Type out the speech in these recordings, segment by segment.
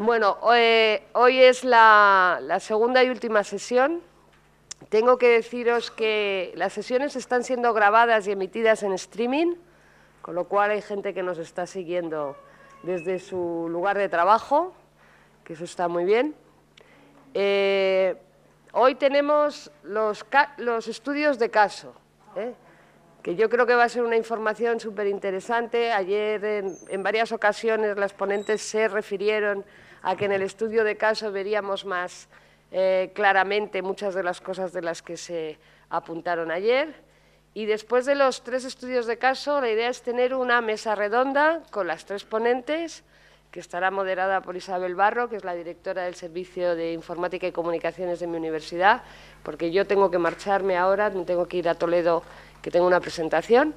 Bueno, hoy es la segunda y última sesión. Tengo que deciros que las sesiones están siendo grabadas y emitidas en streaming, con lo cual hay gente que nos está siguiendo desde su lugar de trabajo, que eso está muy bien. Hoy tenemos los estudios de caso, que yo creo que va a ser una información súper interesante. Ayer, en varias ocasiones, las ponentes se refirieron a que en el estudio de caso veríamos más claramente muchas de las cosas de las que se apuntaron ayer. Y después de los 3 estudios de caso, la idea es tener una mesa redonda con las 3 ponentes, que estará moderada por Isabel Barro, que es la directora del Servicio de Informática y Comunicaciones de mi universidad, porque yo tengo que marcharme ahora, tengo que ir a Toledo, que tengo una presentación.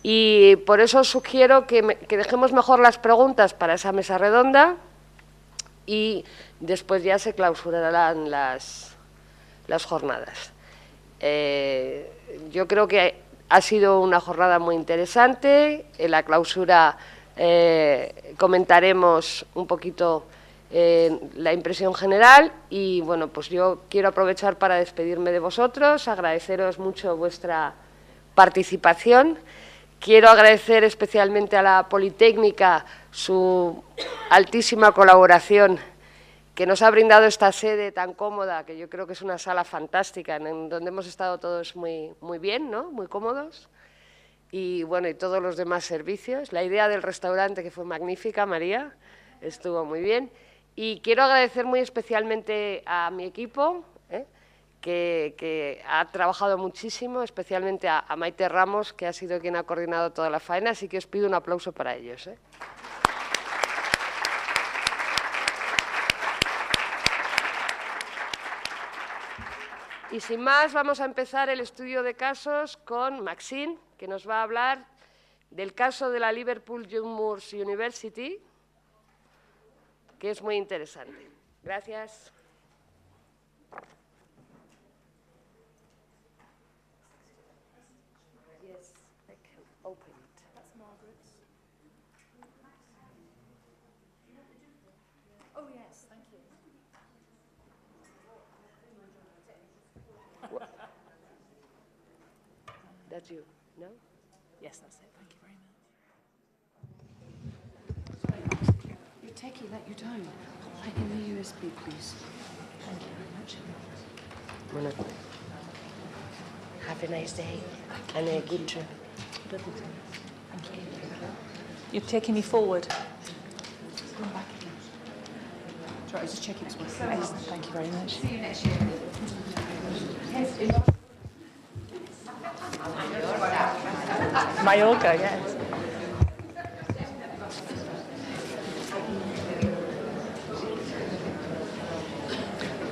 Y por eso os sugiero que dejemos mejor las preguntas para esa mesa redonda y después ya se clausurarán las jornadas. Yo creo que ha sido una jornada muy interesante. En la clausura comentaremos un poquito la impresión general y, bueno, pues yo quiero aprovechar para despedirme de vosotros, agradeceros mucho vuestra participación. Quiero agradecer especialmente a la Politécnica su altísima colaboración, que nos ha brindado esta sede tan cómoda, que yo creo que es una sala fantástica, en donde hemos estado todos muy bien, ¿no? Muy cómodos. Y, bueno, y todos los demás servicios. La idea del restaurante, que fue magnífica, María, estuvo muy bien. Y quiero agradecer muy especialmente a mi equipo, que ha trabajado muchísimo, especialmente a Maite Ramos, que ha sido quien ha coordinado toda la faena, así que os pido un aplauso para ellos. Y sin más, vamos a empezar el estudio de casos con Maxine, que nos va a hablar del caso de la Liverpool John Moores University, que es muy interesante. Gracias. Yes, I can open it. That's Margaret's. Oh, yes, thank you. That's you, no? Yes, that's it. Thank you very much. You take it that you don't. Plug in the USB, please. Thank you very much. Bueno, have a nice day and a good trip. Thank you. You're taking me forward. Go back again. Sorry, I was just checking it's working. Excellent. Thank you very much. See you next year. Mallorca, yes.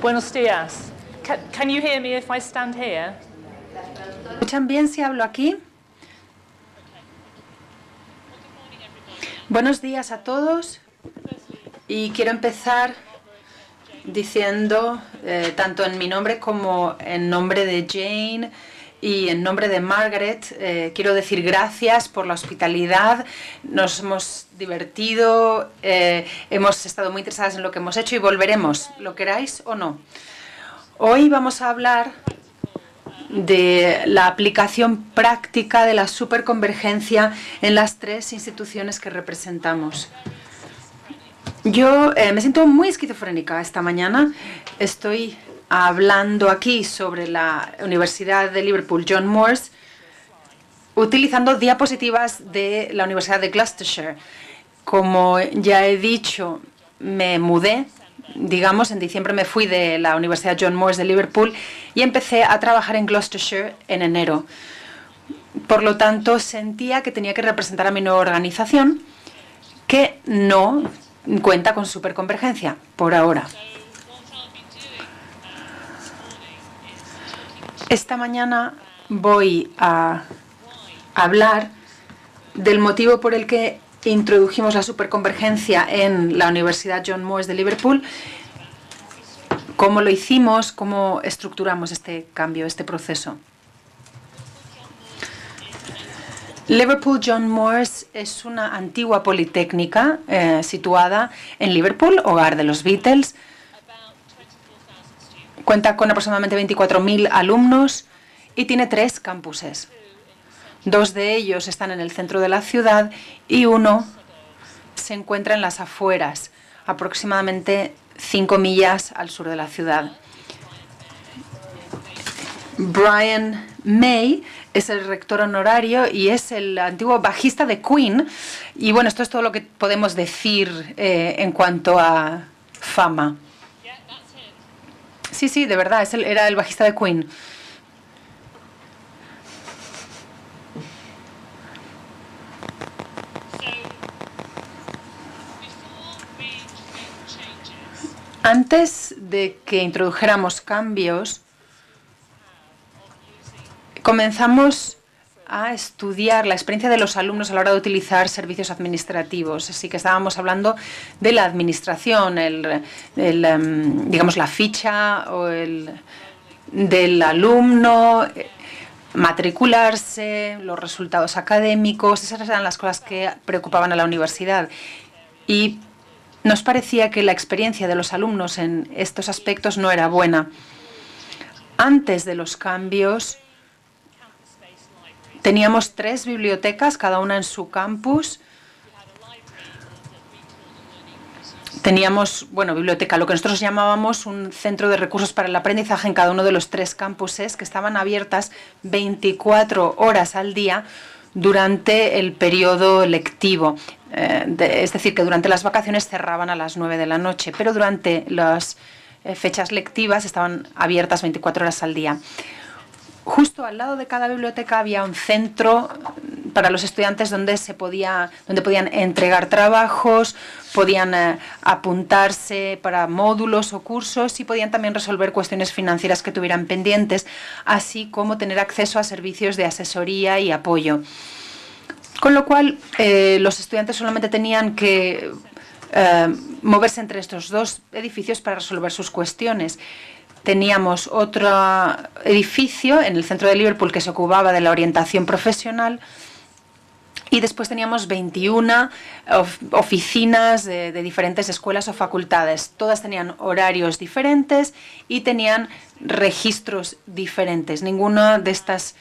Buenos días. Can you hear me if I stand here? ¿Escuchan bien si hablo aquí? Buenos días a todos. Y quiero empezar diciendo, tanto en mi nombre como en nombre de Jane y en nombre de Margaret, quiero decir gracias por la hospitalidad. Nos hemos divertido, hemos estado muy interesadas en lo que hemos hecho y volveremos, lo queráis o no. Hoy vamos a hablar de la aplicación práctica de la superconvergencia en las 3 instituciones que representamos. Yo me siento muy esquizofrénica esta mañana. Estoy hablando aquí sobre la Universidad de Liverpool John Moores utilizando diapositivas de la Universidad de Gloucestershire. Como ya he dicho, me mudé. Digamos, en diciembre me fui de la Universidad John Moores de Liverpool y empecé a trabajar en Gloucestershire en enero. Por lo tanto, sentía que tenía que representar a mi nueva organización, que no cuenta con superconvergencia por ahora. Esta mañana voy a hablar del motivo por el que introdujimos la superconvergencia en la Universidad John Moores de Liverpool, cómo lo hicimos, cómo estructuramos este cambio, este proceso. Liverpool John Moores es una antigua politécnica situada en Liverpool, hogar de los Beatles. Cuenta con aproximadamente 24.000 alumnos y tiene 3 campuses. 2 de ellos están en el centro de la ciudad y uno se encuentra en las afueras, aproximadamente 5 millas al sur de la ciudad. Brian May es el rector honorario y es el antiguo bajista de Queen. Y bueno, esto es todo lo que podemos decir en cuanto a fama. Sí, sí, de verdad, era el bajista de Queen. Antes de que introdujéramos cambios, comenzamos a estudiar la experiencia de los alumnos a la hora de utilizar servicios administrativos. Así que estábamos hablando de la administración, digamos la ficha del alumno, matricularse, los resultados académicos. Esas eran las cosas que preocupaban a la universidad. Y nos parecía que la experiencia de los alumnos en estos aspectos no era buena. Antes de los cambios, teníamos 3 bibliotecas, cada una en su campus. Teníamos, biblioteca, lo que nosotros llamábamos un centro de recursos para el aprendizaje en cada uno de los 3 campuses, que estaban abiertas 24 horas al día durante el periodo lectivo. Es decir, que durante las vacaciones cerraban a las 9 de la noche, pero durante las fechas lectivas estaban abiertas 24 horas al día. Justo al lado de cada biblioteca había un centro para los estudiantes donde podían entregar trabajos, podían apuntarse para módulos o cursos y podían también resolver cuestiones financieras que tuvieran pendientes, así como tener acceso a servicios de asesoría y apoyo. Con lo cual, los estudiantes solamente tenían que moverse entre estos 2 edificios para resolver sus cuestiones. Teníamos otro edificio en el centro de Liverpool que se ocupaba de la orientación profesional y después teníamos 21 oficinas de diferentes escuelas o facultades. Todas tenían horarios diferentes y tenían registros diferentes. Ninguna de estas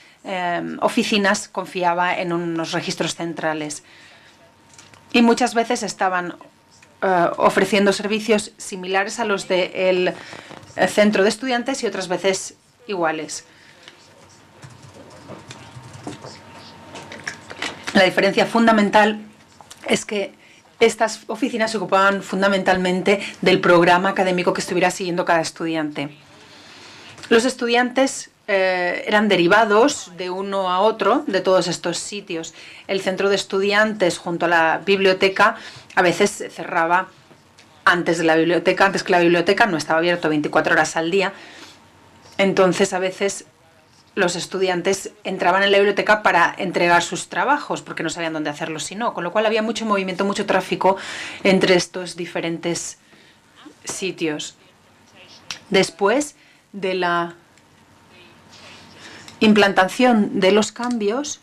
oficinas confiaba en unos registros centrales. Y muchas veces estaban ofreciendo servicios similares a los del centro de estudiantes y otras veces iguales. La diferencia fundamental es que estas oficinas se ocupaban fundamentalmente del programa académico que estuviera siguiendo cada estudiante. Los estudiantes eran derivados de uno a otro de todos estos sitios. El centro de estudiantes junto a la biblioteca a veces se cerraba antes que la biblioteca no estaba abierto 24 horas al día. Entonces a veces los estudiantes entraban en la biblioteca para entregar sus trabajos porque no sabían dónde hacerlo si no, con lo cual había mucho movimiento, mucho tráfico entre estos diferentes sitios. Después de la implantación de los cambios,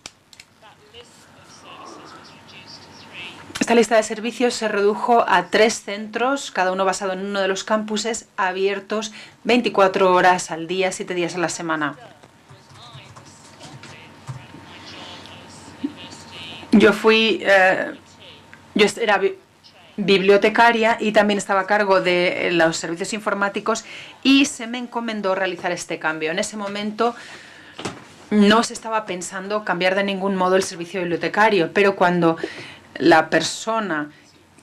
esta lista de servicios se redujo a 3 centros, cada uno basado en uno de los campuses, abiertos 24 horas al día, 7 días a la semana. Yo era bibliotecaria y también estaba a cargo de los servicios informáticos y se me encomendó realizar este cambio. En ese momento no se estaba pensando cambiar de ningún modo el servicio bibliotecario, pero cuando la persona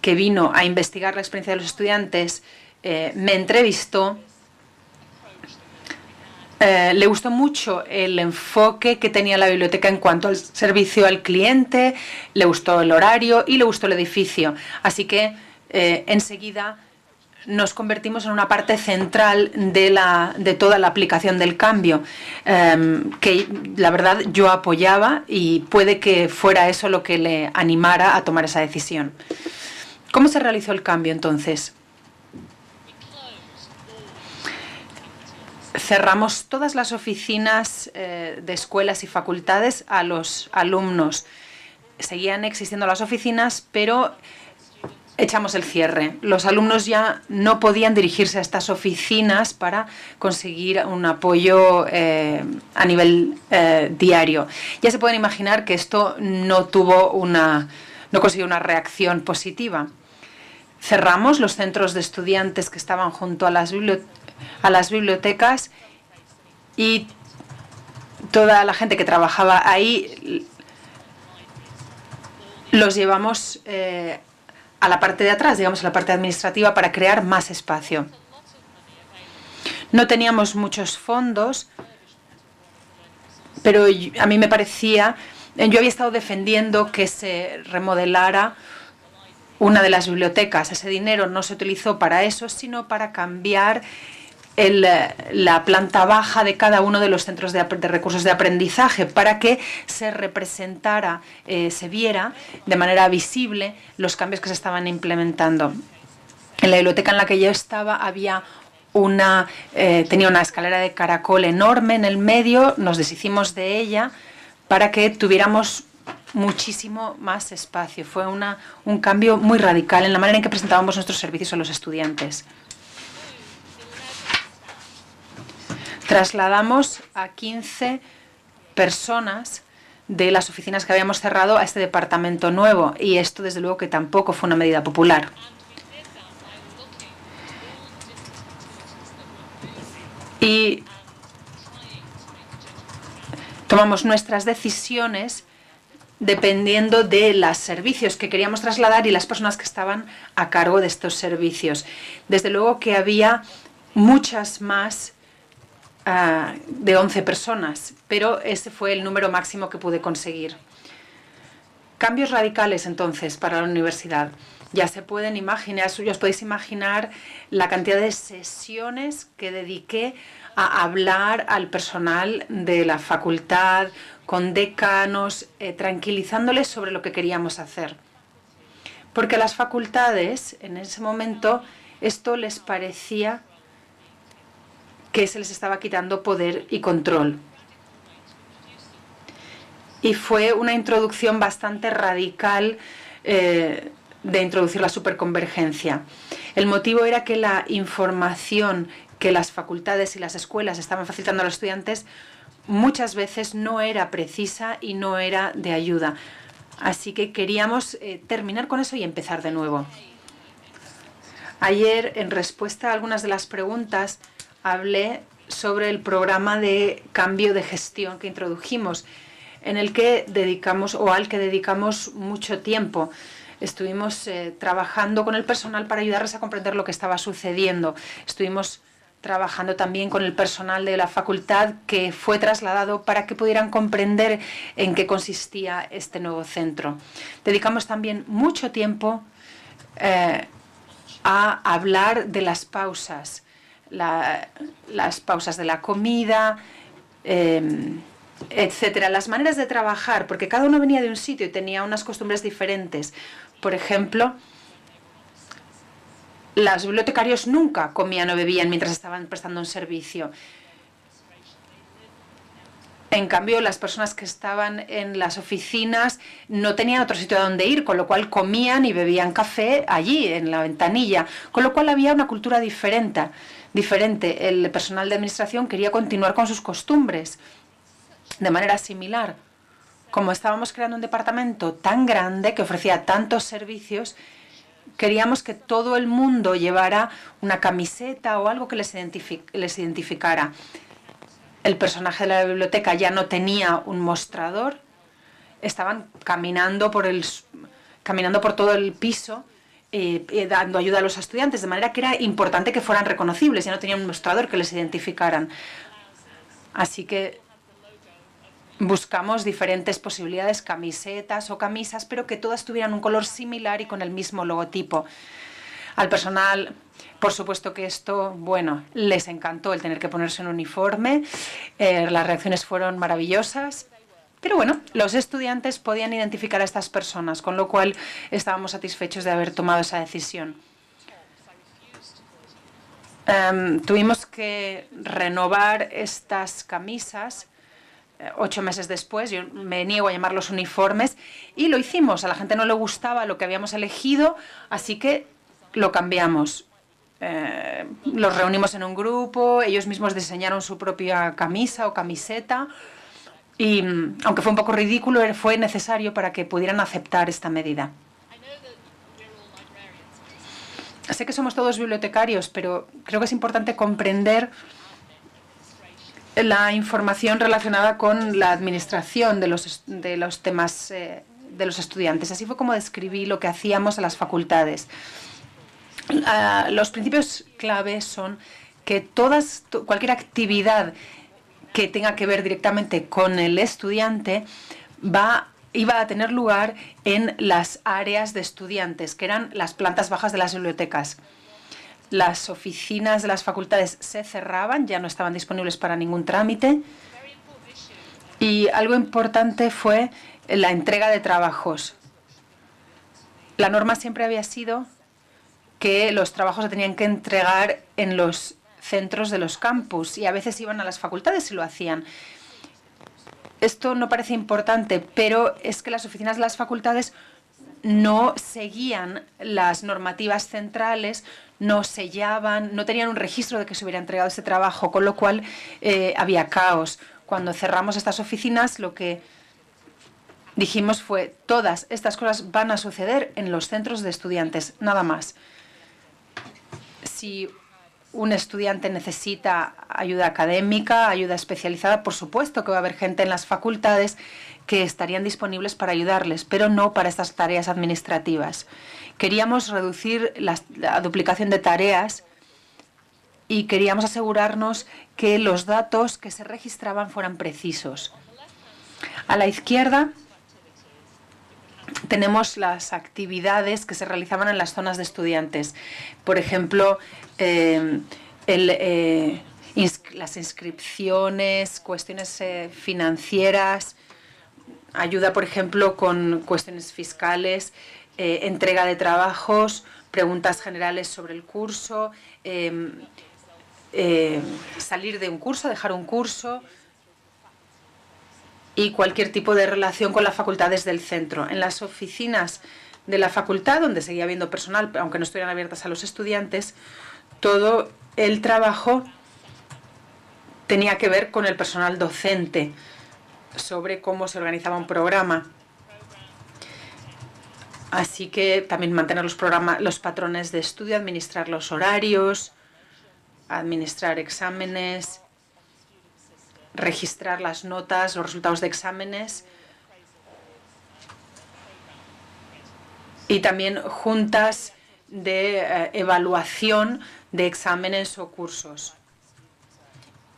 que vino a investigar la experiencia de los estudiantes me entrevistó, le gustó mucho el enfoque que tenía la biblioteca en cuanto al servicio al cliente, le gustó el horario y le gustó el edificio. Así que enseguida nos convertimos en una parte central de toda la aplicación del cambio, que la verdad yo apoyaba y puede que fuera eso lo que le animara a tomar esa decisión. ¿Cómo se realizó el cambio entonces? Cerramos todas las oficinas de escuelas y facultades a los alumnos seguían existiendo las oficinas, pero echamos el cierre. Los alumnos ya no podían dirigirse a estas oficinas para conseguir un apoyo a nivel diario. Ya se pueden imaginar que esto no consiguió una reacción positiva. Cerramos los centros de estudiantes que estaban junto a las bibliotecas y toda la gente que trabajaba ahí los llevamos a la parte de atrás, digamos, a la parte administrativa, para crear más espacio. No teníamos muchos fondos, pero a mí me parecía, yo había estado defendiendo que se remodelara una de las bibliotecas. Ese dinero no se utilizó para eso, sino para cambiar la planta baja de cada uno de los centros de recursos de aprendizaje, para que se representara, se viera de manera visible los cambios que se estaban implementando. En la biblioteca en la que yo estaba había tenía una escalera de caracol enorme en el medio. Nos deshicimos de ella para que tuviéramos muchísimo más espacio. Fue un cambio muy radical en la manera en que presentábamos nuestros servicios a los estudiantes. Trasladamos a 15 personas de las oficinas que habíamos cerrado a este departamento nuevo, y esto desde luego que tampoco fue una medida popular. Y tomamos nuestras decisiones dependiendo de los servicios que queríamos trasladar y las personas que estaban a cargo de estos servicios. Desde luego que había muchas más de 11 personas, pero ese fue el número máximo que pude conseguir. Cambios radicales entonces para la universidad. Ya se pueden imaginar, os podéis imaginar la cantidad de sesiones que dediqué a hablar al personal de la facultad, con decanos, tranquilizándoles sobre lo que queríamos hacer. Porque a las facultades, en ese momento, esto les parecía que se les estaba quitando poder y control. Y fue una introducción bastante radical de introducir la superconvergencia. El motivo era que la información que las facultades y las escuelas estaban facilitando a los estudiantes muchas veces no era precisa y no era de ayuda. Así que queríamos terminar con eso y empezar de nuevo. Ayer, en respuesta a algunas de las preguntas, hablé sobre el programa de cambio de gestión que introdujimos, en el que dedicamos, o al que dedicamos mucho tiempo. Estuvimos trabajando con el personal para ayudarles a comprender lo que estaba sucediendo. Estuvimos trabajando también con el personal de la facultad que fue trasladado para que pudieran comprender en qué consistía este nuevo centro. Dedicamos también mucho tiempo a hablar de las pausas, las pausas de la comida, etcétera, las maneras de trabajar, porque cada uno venía de un sitio y tenía unas costumbres diferentes. Por ejemplo, los bibliotecarios nunca comían o bebían mientras estaban prestando un servicio. En cambio, las personas que estaban en las oficinas no tenían otro sitio a donde ir, con lo cual comían y bebían café allí, en la ventanilla, con lo cual había una cultura diferente. El personal de administración quería continuar con sus costumbres de manera similar. Como estábamos creando un departamento tan grande que ofrecía tantos servicios, queríamos que todo el mundo llevara una camiseta o algo que les identificara. El personaje de la biblioteca ya no tenía un mostrador, estaban caminando por todo el piso, dando ayuda a los estudiantes, de manera que era importante que fueran reconocibles, ya no tenían un mostrador que les identificaran. Así que buscamos diferentes posibilidades, camisetas o camisas, pero que todas tuvieran un color similar y con el mismo logotipo. Al personal, por supuesto que esto, bueno, les encantó el tener que ponerse un uniforme. Las reacciones fueron maravillosas. Pero bueno, los estudiantes podían identificar a estas personas, con lo cual estábamos satisfechos de haber tomado esa decisión. Tuvimos que renovar estas camisas 8 meses después. Yo me niego a llamarlos uniformes, y lo hicimos. A la gente no le gustaba lo que habíamos elegido, así que lo cambiamos. Los reunimos en un grupo, ellos mismos diseñaron su propia camisa o camiseta, y aunque fue un poco ridículo, fue necesario para que pudieran aceptar esta medida. Sé que somos todos bibliotecarios, pero creo que es importante comprender la información relacionada con la administración de los temas de los estudiantes. Así fue como describí lo que hacíamos a las facultades. Los principios clave son que cualquier actividad que tenga que ver directamente con el estudiante iba a tener lugar en las áreas de estudiantes, que eran las plantas bajas de las bibliotecas. Las oficinas de las facultades se cerraban, ya no estaban disponibles para ningún trámite. Y algo importante fue la entrega de trabajos. La norma siempre había sido que los trabajos se tenían que entregar en los centros de los campus, y a veces iban a las facultades y lo hacían. Esto no parece importante, pero es que las oficinas de las facultades no seguían las normativas centrales, no sellaban, no tenían un registro de que se hubiera entregado ese trabajo, con lo cual había caos. Cuando cerramos estas oficinas, lo que dijimos fue: todas estas cosas van a suceder en los centros de estudiantes, nada más. Si un estudiante necesita ayuda académica, ayuda especializada, por supuesto que va a haber gente en las facultades que estarían disponibles para ayudarles, pero no para estas tareas administrativas. Queríamos reducir la duplicación de tareas y queríamos asegurarnos que los datos que se registraban fueran precisos. A la izquierda tenemos las actividades que se realizaban en las zonas de estudiantes. Por ejemplo, las inscripciones, cuestiones financieras, ayuda, por ejemplo, con cuestiones fiscales, entrega de trabajos, preguntas generales sobre el curso, salir de un curso, dejar un curso, y cualquier tipo de relación con las facultades del centro. En las oficinas de la facultad, donde seguía habiendo personal, aunque no estuvieran abiertas a los estudiantes, todo el trabajo tenía que ver con el personal docente, sobre cómo se organizaba un programa. Así que también mantener los patrones de estudio, administrar los horarios, administrar exámenes, registrar las notas, los resultados de exámenes, y también juntas de evaluación de exámenes o cursos.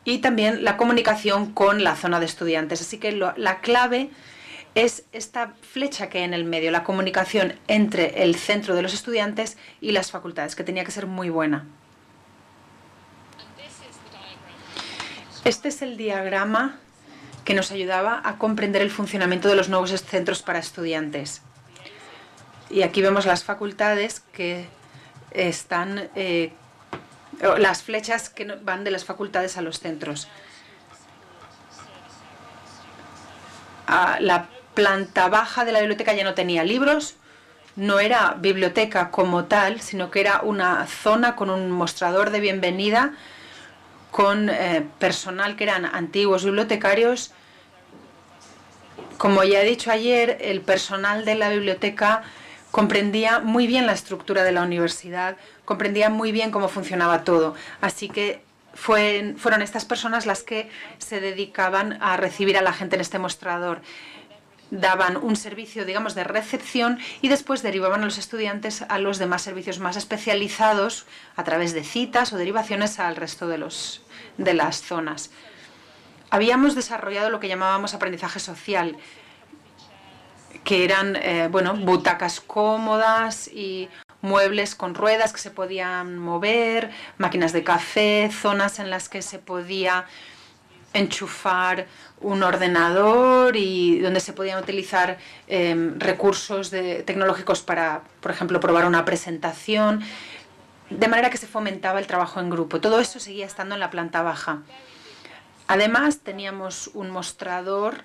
Y también la comunicación con la zona de estudiantes. Así que la clave es esta flecha que hay en el medio, la comunicación entre el centro de los estudiantes y las facultades, que tenía que ser muy buena. Este es el diagrama que nos ayudaba a comprender el funcionamiento de los nuevos centros para estudiantes. Y aquí vemos las facultades que están, las flechas que van de las facultades a los centros. La planta baja de la biblioteca ya no tenía libros, no era biblioteca como tal, sino que era una zona con un mostrador de bienvenida, con personal que eran antiguos bibliotecarios. Como ya he dicho ayer, el personal de la biblioteca comprendía muy bien la estructura de la universidad, comprendía muy bien cómo funcionaba todo. Así que fueron estas personas las que se dedicaban a recibir a la gente en este mostrador. Daban un servicio, digamos, de recepción, y después derivaban a los estudiantes a los demás servicios más especializados a través de citas o derivaciones al resto de las zonas. Habíamos desarrollado lo que llamábamos aprendizaje social, que eran butacas cómodas y muebles con ruedas que se podían mover, máquinas de café, zonas en las que se podía enchufar un ordenador y donde se podían utilizar recursos tecnológicos para, por ejemplo, probar una presentación, de manera que se fomentaba el trabajo en grupo. Todo eso seguía estando en la planta baja. Además, teníamos un mostrador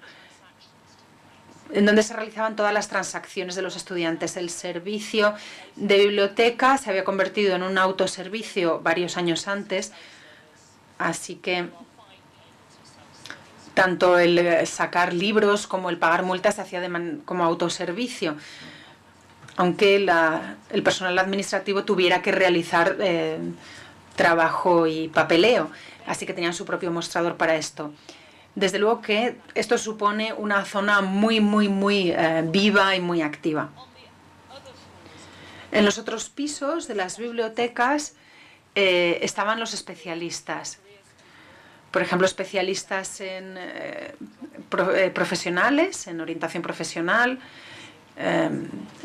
en donde se realizaban todas las transacciones de los estudiantes. El servicio de biblioteca se había convertido en un autoservicio varios años antes, así que tanto el sacar libros como el pagar multas se hacía como autoservicio, aunque el personal administrativo tuviera que realizar trabajo y papeleo, así que tenían su propio mostrador para esto. Desde luego que esto supone una zona muy viva y muy activa. En los otros pisos de las bibliotecas estaban los especialistas. Por ejemplo, especialistas en profesionales, en orientación profesional.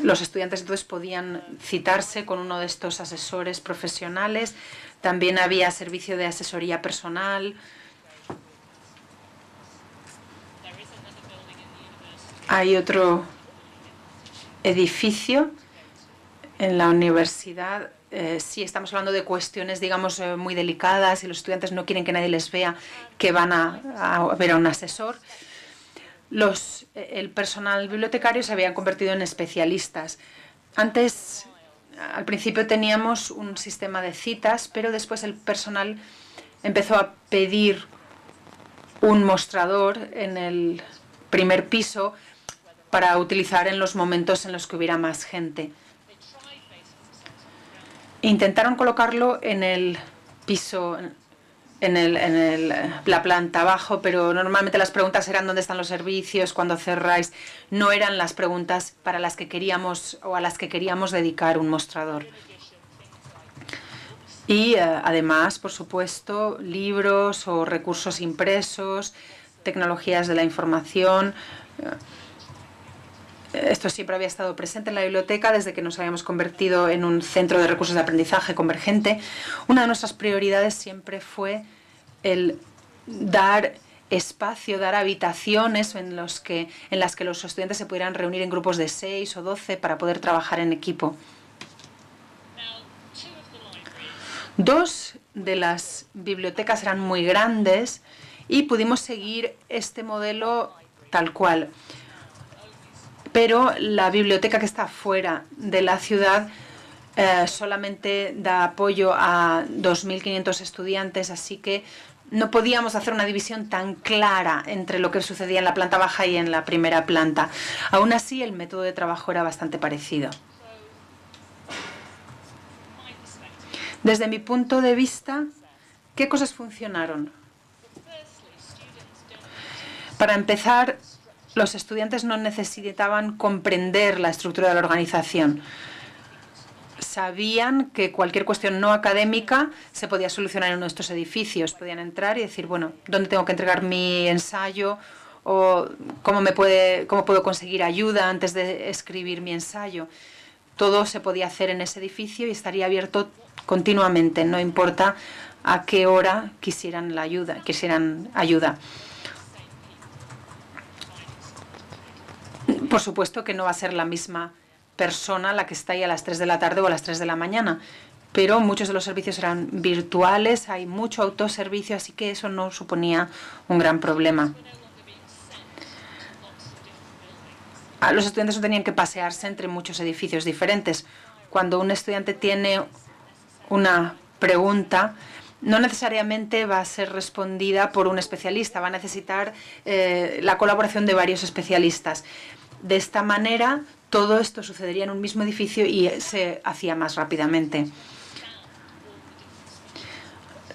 Los estudiantes entonces podían citarse con uno de estos asesores profesionales. También había servicio de asesoría personal. Hay otro edificio en la universidad. Sí, estamos hablando de cuestiones, digamos, muy delicadas y los estudiantes no quieren que nadie les vea que van a ver a un asesor. El personal bibliotecario se habían convertido en especialistas. Antes, al principio teníamos un sistema de citas, pero después el personal empezó a pedir un mostrador en el primer piso para utilizar en los momentos en los que hubiera más gente. Intentaron colocarlo en el piso, la planta bajo, pero normalmente las preguntas eran ¿dónde están los servicios? ¿Cuándo cerráis? No eran las preguntas para las que queríamos o a las que queríamos dedicar un mostrador. Y además, por supuesto, libros o recursos impresos, tecnologías de la información. Esto siempre había estado presente en la biblioteca desde que nos habíamos convertido en un centro de recursos de aprendizaje convergente. Una de nuestras prioridades siempre fue el dar espacio, dar habitaciones en las que los estudiantes se pudieran reunir en grupos de 6 o 12 para poder trabajar en equipo. 2 de las bibliotecas eran muy grandes y pudimos seguir este modelo tal cual. Pero la biblioteca que está fuera de la ciudad solamente da apoyo a 2.500 estudiantes, así que no podíamos hacer una división tan clara entre lo que sucedía en la planta baja y en la primera planta. Aún así, el método de trabajo era bastante parecido. Desde mi punto de vista, ¿qué cosas funcionaron? Para empezar, los estudiantes no necesitaban comprender la estructura de la organización. Sabían que cualquier cuestión no académica se podía solucionar en uno de estos edificios. Podían entrar y decir, bueno, ¿dónde tengo que entregar mi ensayo? ¿O cómo puedo conseguir ayuda antes de escribir mi ensayo? Todo se podía hacer en ese edificio y estaría abierto continuamente, no importa a qué hora quisieran ayuda. Por supuesto que no va a ser la misma persona la que está ahí a las 3 de la tarde o a las 3 de la mañana, pero muchos de los servicios eran virtuales, hay mucho autoservicio, así que eso no suponía un gran problema. Los estudiantes no tenían que pasearse entre muchos edificios diferentes. Cuando un estudiante tiene una pregunta, no necesariamente va a ser respondida por un especialista, va a necesitar la colaboración de varios especialistas. De esta manera, todo esto sucedería en un mismo edificio y se hacía más rápidamente.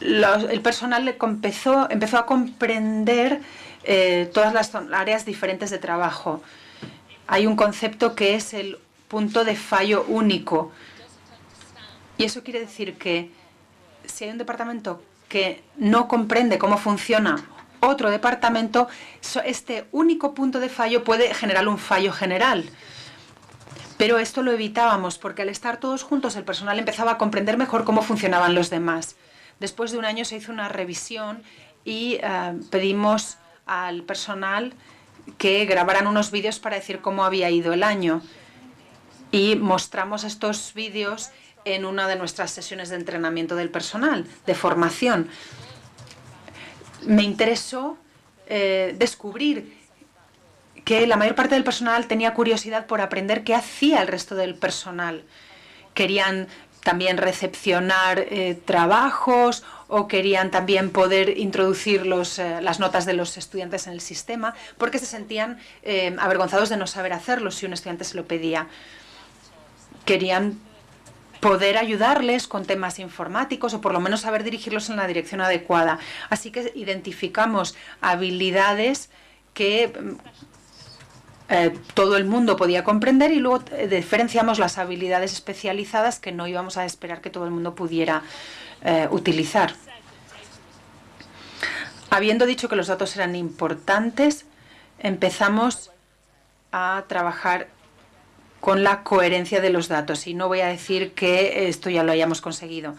El personal empezó a comprender todas las áreas diferentes de trabajo. Hay un concepto que es el punto de fallo único. Y eso quiere decir que si hay un departamento que no comprende cómo funciona otro departamento, este único punto de fallo puede generar un fallo general. Pero esto lo evitábamos porque al estar todos juntos el personal empezaba a comprender mejor cómo funcionaban los demás. Después de un año se hizo una revisión y pedimos al personal que grabaran unos vídeos para decir cómo había ido el año. Y mostramos estos vídeos en una de nuestras sesiones de entrenamiento del personal, de formación. me interesó descubrir que la mayor parte del personal tenía curiosidad por aprender qué hacía el resto del personal. Querían también recepcionar trabajos o querían también poder introducir las notas de los estudiantes en el sistema, porque se sentían avergonzados de no saber hacerlo si un estudiante se lo pedía. Querían poder ayudarles con temas informáticos o por lo menos saber dirigirlos en la dirección adecuada. Así que identificamos habilidades que todo el mundo podía comprender y luego diferenciamos las habilidades especializadas que no íbamos a esperar que todo el mundo pudiera utilizar. Habiendo dicho que los datos eran importantes, empezamos a trabajar con la coherencia de los datos, y no voy a decir que esto ya lo hayamos conseguido.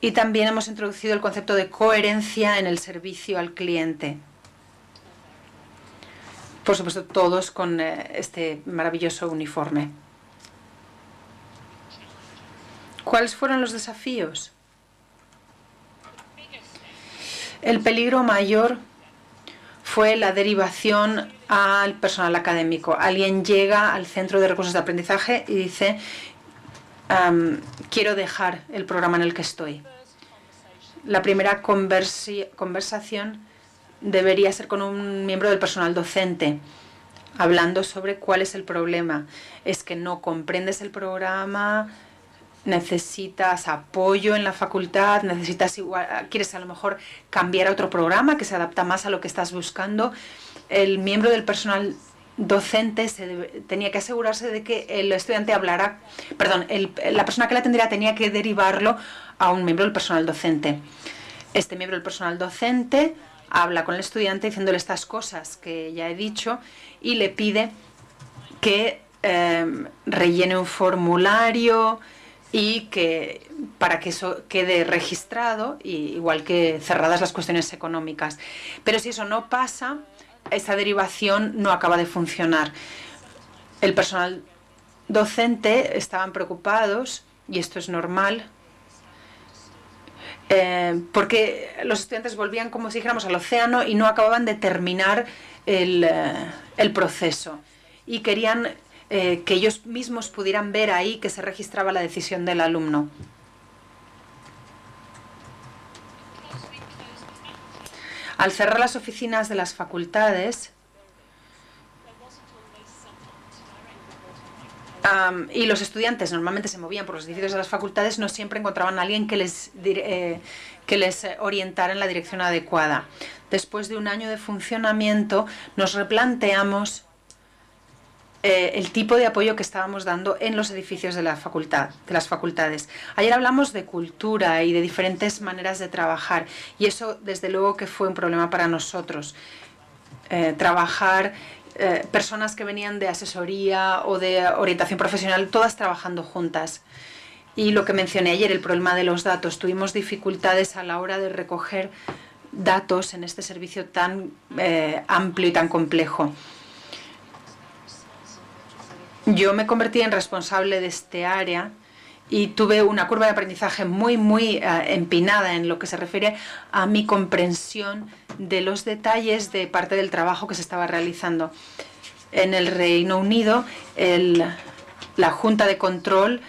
Y también hemos introducido el concepto de coherencia en el servicio al cliente. Por supuesto, todos con este maravilloso uniforme. ¿Cuáles fueron los desafíos? El peligro mayor fue la derivación al personal académico. Alguien llega al centro de recursos de aprendizaje y dice, quiero dejar el programa en el que estoy. La primera conversación debería ser con un miembro del personal docente, hablando sobre cuál es el problema. Es que no comprendes el programa, necesitas apoyo en la facultad, quieres a lo mejor cambiar a otro programa que se adapta más a lo que estás buscando. El miembro del personal docente tenía que asegurarse de que el estudiante hablara, la persona que la atendiera tenía que derivarlo a un miembro del personal docente. Este miembro del personal docente habla con el estudiante diciéndole estas cosas que ya he dicho y le pide que rellene un formulario y para que eso quede registrado, igual que cerradas las cuestiones económicas. Pero si eso no pasa, esa derivación no acaba de funcionar. El personal docente estaban preocupados, y esto es normal, porque los estudiantes volvían, como si dijéramos, al océano y no acababan de terminar el proceso. Y querían que ellos mismos pudieran ver ahí que se registraba la decisión del alumno. Al cerrar las oficinas de las facultades, y los estudiantes normalmente se movían por los edificios de las facultades, no siempre encontraban a alguien que les orientara en la dirección adecuada. Después de un año de funcionamiento, nos replanteamos el tipo de apoyo que estábamos dando en los edificios de las facultades. Ayer hablamos de cultura y de diferentes maneras de trabajar, y eso desde luego que fue un problema para nosotros. Personas que venían de asesoría o de orientación profesional, todas trabajando juntas. Y lo que mencioné ayer, el problema de los datos. Tuvimos dificultades a la hora de recoger datos en este servicio tan amplio y tan complejo. Yo me convertí en responsable de este área y tuve una curva de aprendizaje muy empinada en lo que se refiere a mi comprensión de los detalles de parte del trabajo que se estaba realizando. En el Reino Unido, la Junta de Control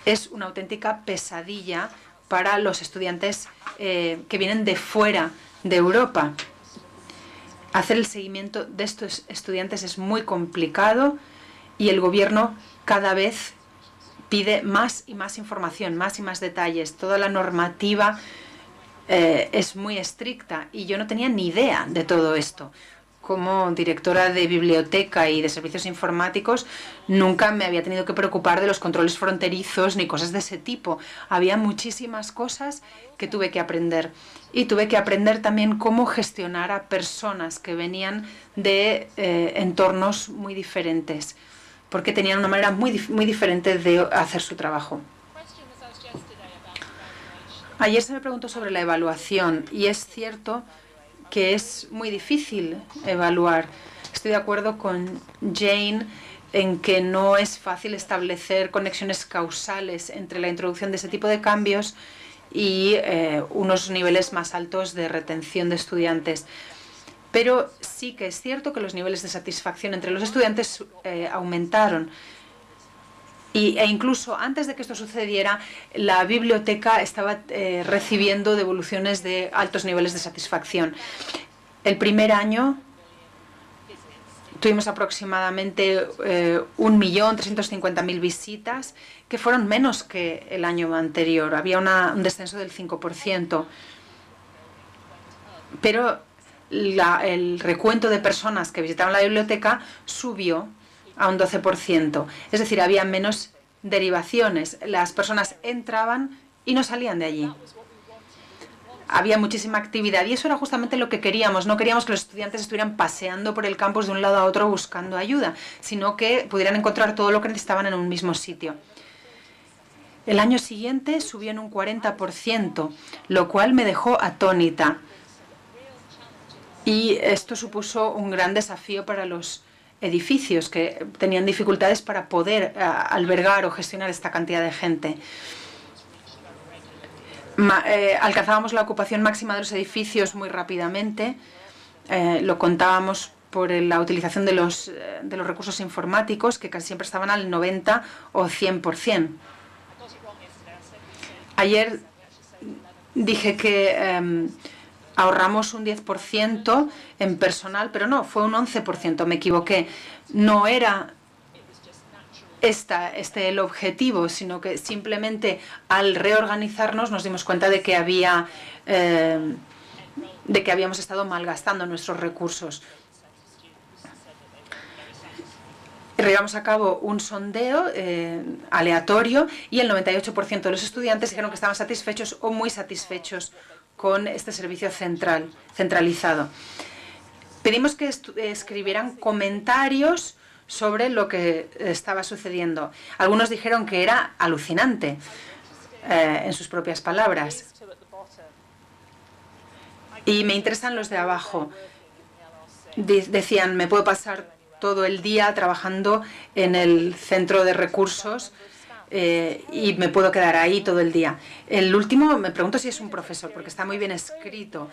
es una auténtica pesadilla para los estudiantes que vienen de fuera de Europa. Hacer el seguimiento de estos estudiantes es muy complicado y el gobierno cada vez pide más y más información, más y más detalles. Toda la normativa es muy estricta y yo no tenía ni idea de todo esto. Como directora de biblioteca y de servicios informáticos, nunca me había tenido que preocupar de los controles fronterizos ni cosas de ese tipo. Había muchísimas cosas que tuve que aprender. Y tuve que aprender también cómo gestionar a personas que venían de entornos muy diferentes, porque tenían una manera muy diferente de hacer su trabajo. Ayer se me preguntó sobre la evaluación y es cierto que es muy difícil evaluar. Estoy de acuerdo con Jane en que no es fácil establecer conexiones causales entre la introducción de ese tipo de cambios y unos niveles más altos de retención de estudiantes. Pero sí que es cierto que los niveles de satisfacción entre los estudiantes aumentaron. E incluso antes de que esto sucediera, la biblioteca estaba recibiendo devoluciones de altos niveles de satisfacción. El primer año tuvimos aproximadamente 1.350.000 visitas, que fueron menos que el año anterior. Había un descenso del 5%. Pero el recuento de personas que visitaban la biblioteca subió a un 12%. Es decir, había menos derivaciones. Las personas entraban y no salían de allí. Había muchísima actividad y eso era justamente lo que queríamos. No queríamos que los estudiantes estuvieran paseando por el campus de un lado a otro buscando ayuda, sino que pudieran encontrar todo lo que necesitaban en un mismo sitio. El año siguiente subió en un 40%, lo cual me dejó atónita. Y esto supuso un gran desafío para los edificios que tenían dificultades para poder albergar o gestionar esta cantidad de gente. Alcanzábamos la ocupación máxima de los edificios muy rápidamente. Lo contábamos por la utilización de los recursos informáticos, que casi siempre estaban al 90 o 100%. Ayer dije que ahorramos un 10% en personal, pero no, fue un 11%, me equivoqué. No era este el objetivo, sino que simplemente al reorganizarnos nos dimos cuenta de que habíamos estado malgastando nuestros recursos. Llevamos a cabo un sondeo aleatorio y el 98% de los estudiantes dijeron que estaban satisfechos o muy satisfechos con este servicio centralizado. Pedimos que escribieran comentarios sobre lo que estaba sucediendo. Algunos dijeron que era alucinante, en sus propias palabras. Y me interesan los de abajo. Decían, me puedo pasar todo el día trabajando en el centro de recursos y me puedo quedar ahí todo el día. El último, me pregunto si es un profesor, porque está muy bien escrito.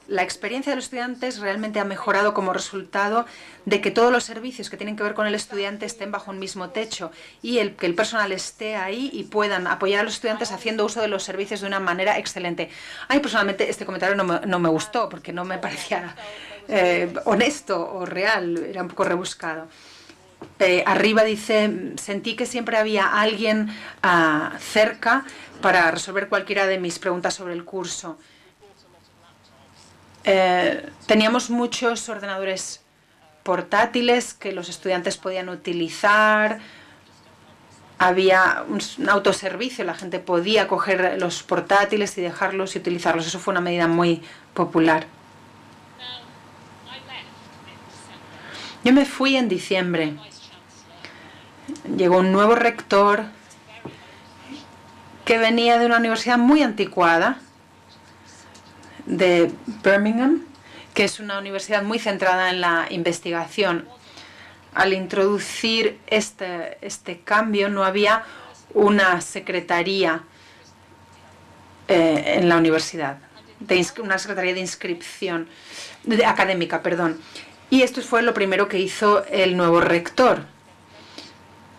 La experiencia de los estudiantes realmente ha mejorado como resultado de que todos los servicios que tienen que ver con el estudiante estén bajo un mismo techo y que el personal esté ahí y puedan apoyar a los estudiantes haciendo uso de los servicios de una manera excelente. A mí personalmente este comentario no me gustó porque no me parecía honesto o real, era un poco rebuscado. Arriba dice, sentí que siempre había alguien cerca para resolver cualquiera de mis preguntas sobre el curso. Teníamos muchos ordenadores portátiles que los estudiantes podían utilizar. Había un autoservicio, la gente podía coger los portátiles y dejarlos y utilizarlos. Eso fue una medida muy popular. Yo me fui en diciembre. Llegó un nuevo rector que venía de una universidad muy anticuada, de Birmingham, que es una universidad muy centrada en la investigación. Al introducir este cambio no había una secretaría en la universidad, una secretaría de inscripción académica, perdón. Y esto fue lo primero que hizo el nuevo rector,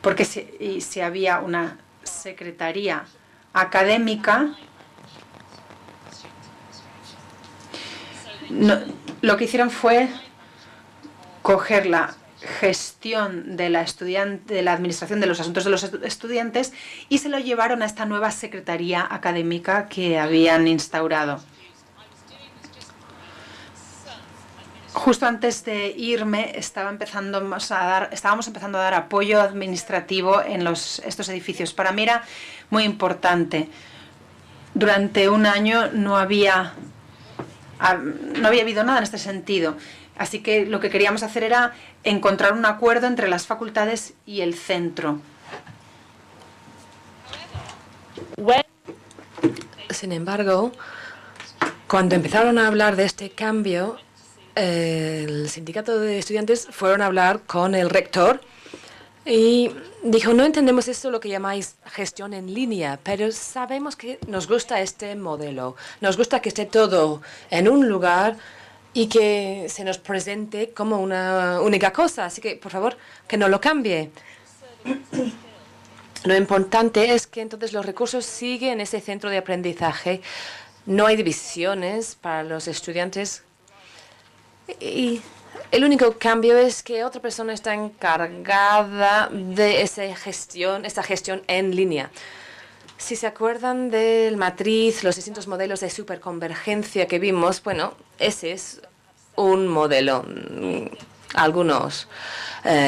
porque si había una secretaría académica, lo que hicieron fue coger la gestión de la administración de los asuntos de los estudiantes y se lo llevaron a esta nueva secretaría académica que habían instaurado. Justo antes de irme estábamos empezando a dar apoyo administrativo en estos edificios. Para mí era muy importante. Durante un año no había habido nada en este sentido. Así que lo que queríamos hacer era encontrar un acuerdo entre las facultades y el centro. Sin embargo, cuando empezaron a hablar de este cambio, el sindicato de estudiantes fueron a hablar con el rector Y dijo, no entendemos esto lo que llamáis gestión en línea, pero sabemos que nos gusta este modelo. Nos gusta que esté todo en un lugar y que se nos presente como una única cosa. Así que, por favor, que no lo cambie. Lo importante es que entonces los recursos siguen en ese centro de aprendizaje. No hay divisiones para los estudiantes. Y el único cambio es que otra persona está encargada de esta gestión en línea. Si se acuerdan del matriz, los distintos modelos de superconvergencia que vimos, bueno, ese es un modelo. Algunos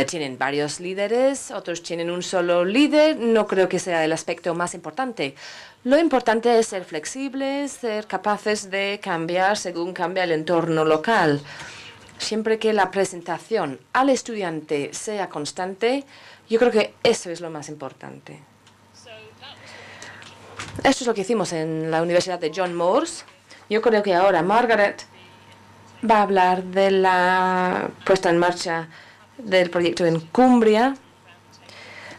tienen varios líderes, otros tienen un solo líder. No creo que sea el aspecto más importante. Lo importante es ser flexibles, ser capaces de cambiar según cambia el entorno local. Siempre que la presentación al estudiante sea constante, yo creo que eso es lo más importante. Esto es lo que hicimos en la Universidad de John Moores. Yo creo que ahora Margaret va a hablar de la puesta en marcha del proyecto en Cumbria.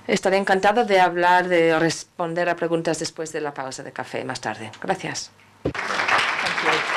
Estaré encantada de hablar, de responder a preguntas después de la pausa de café más tarde. Gracias. Thank you.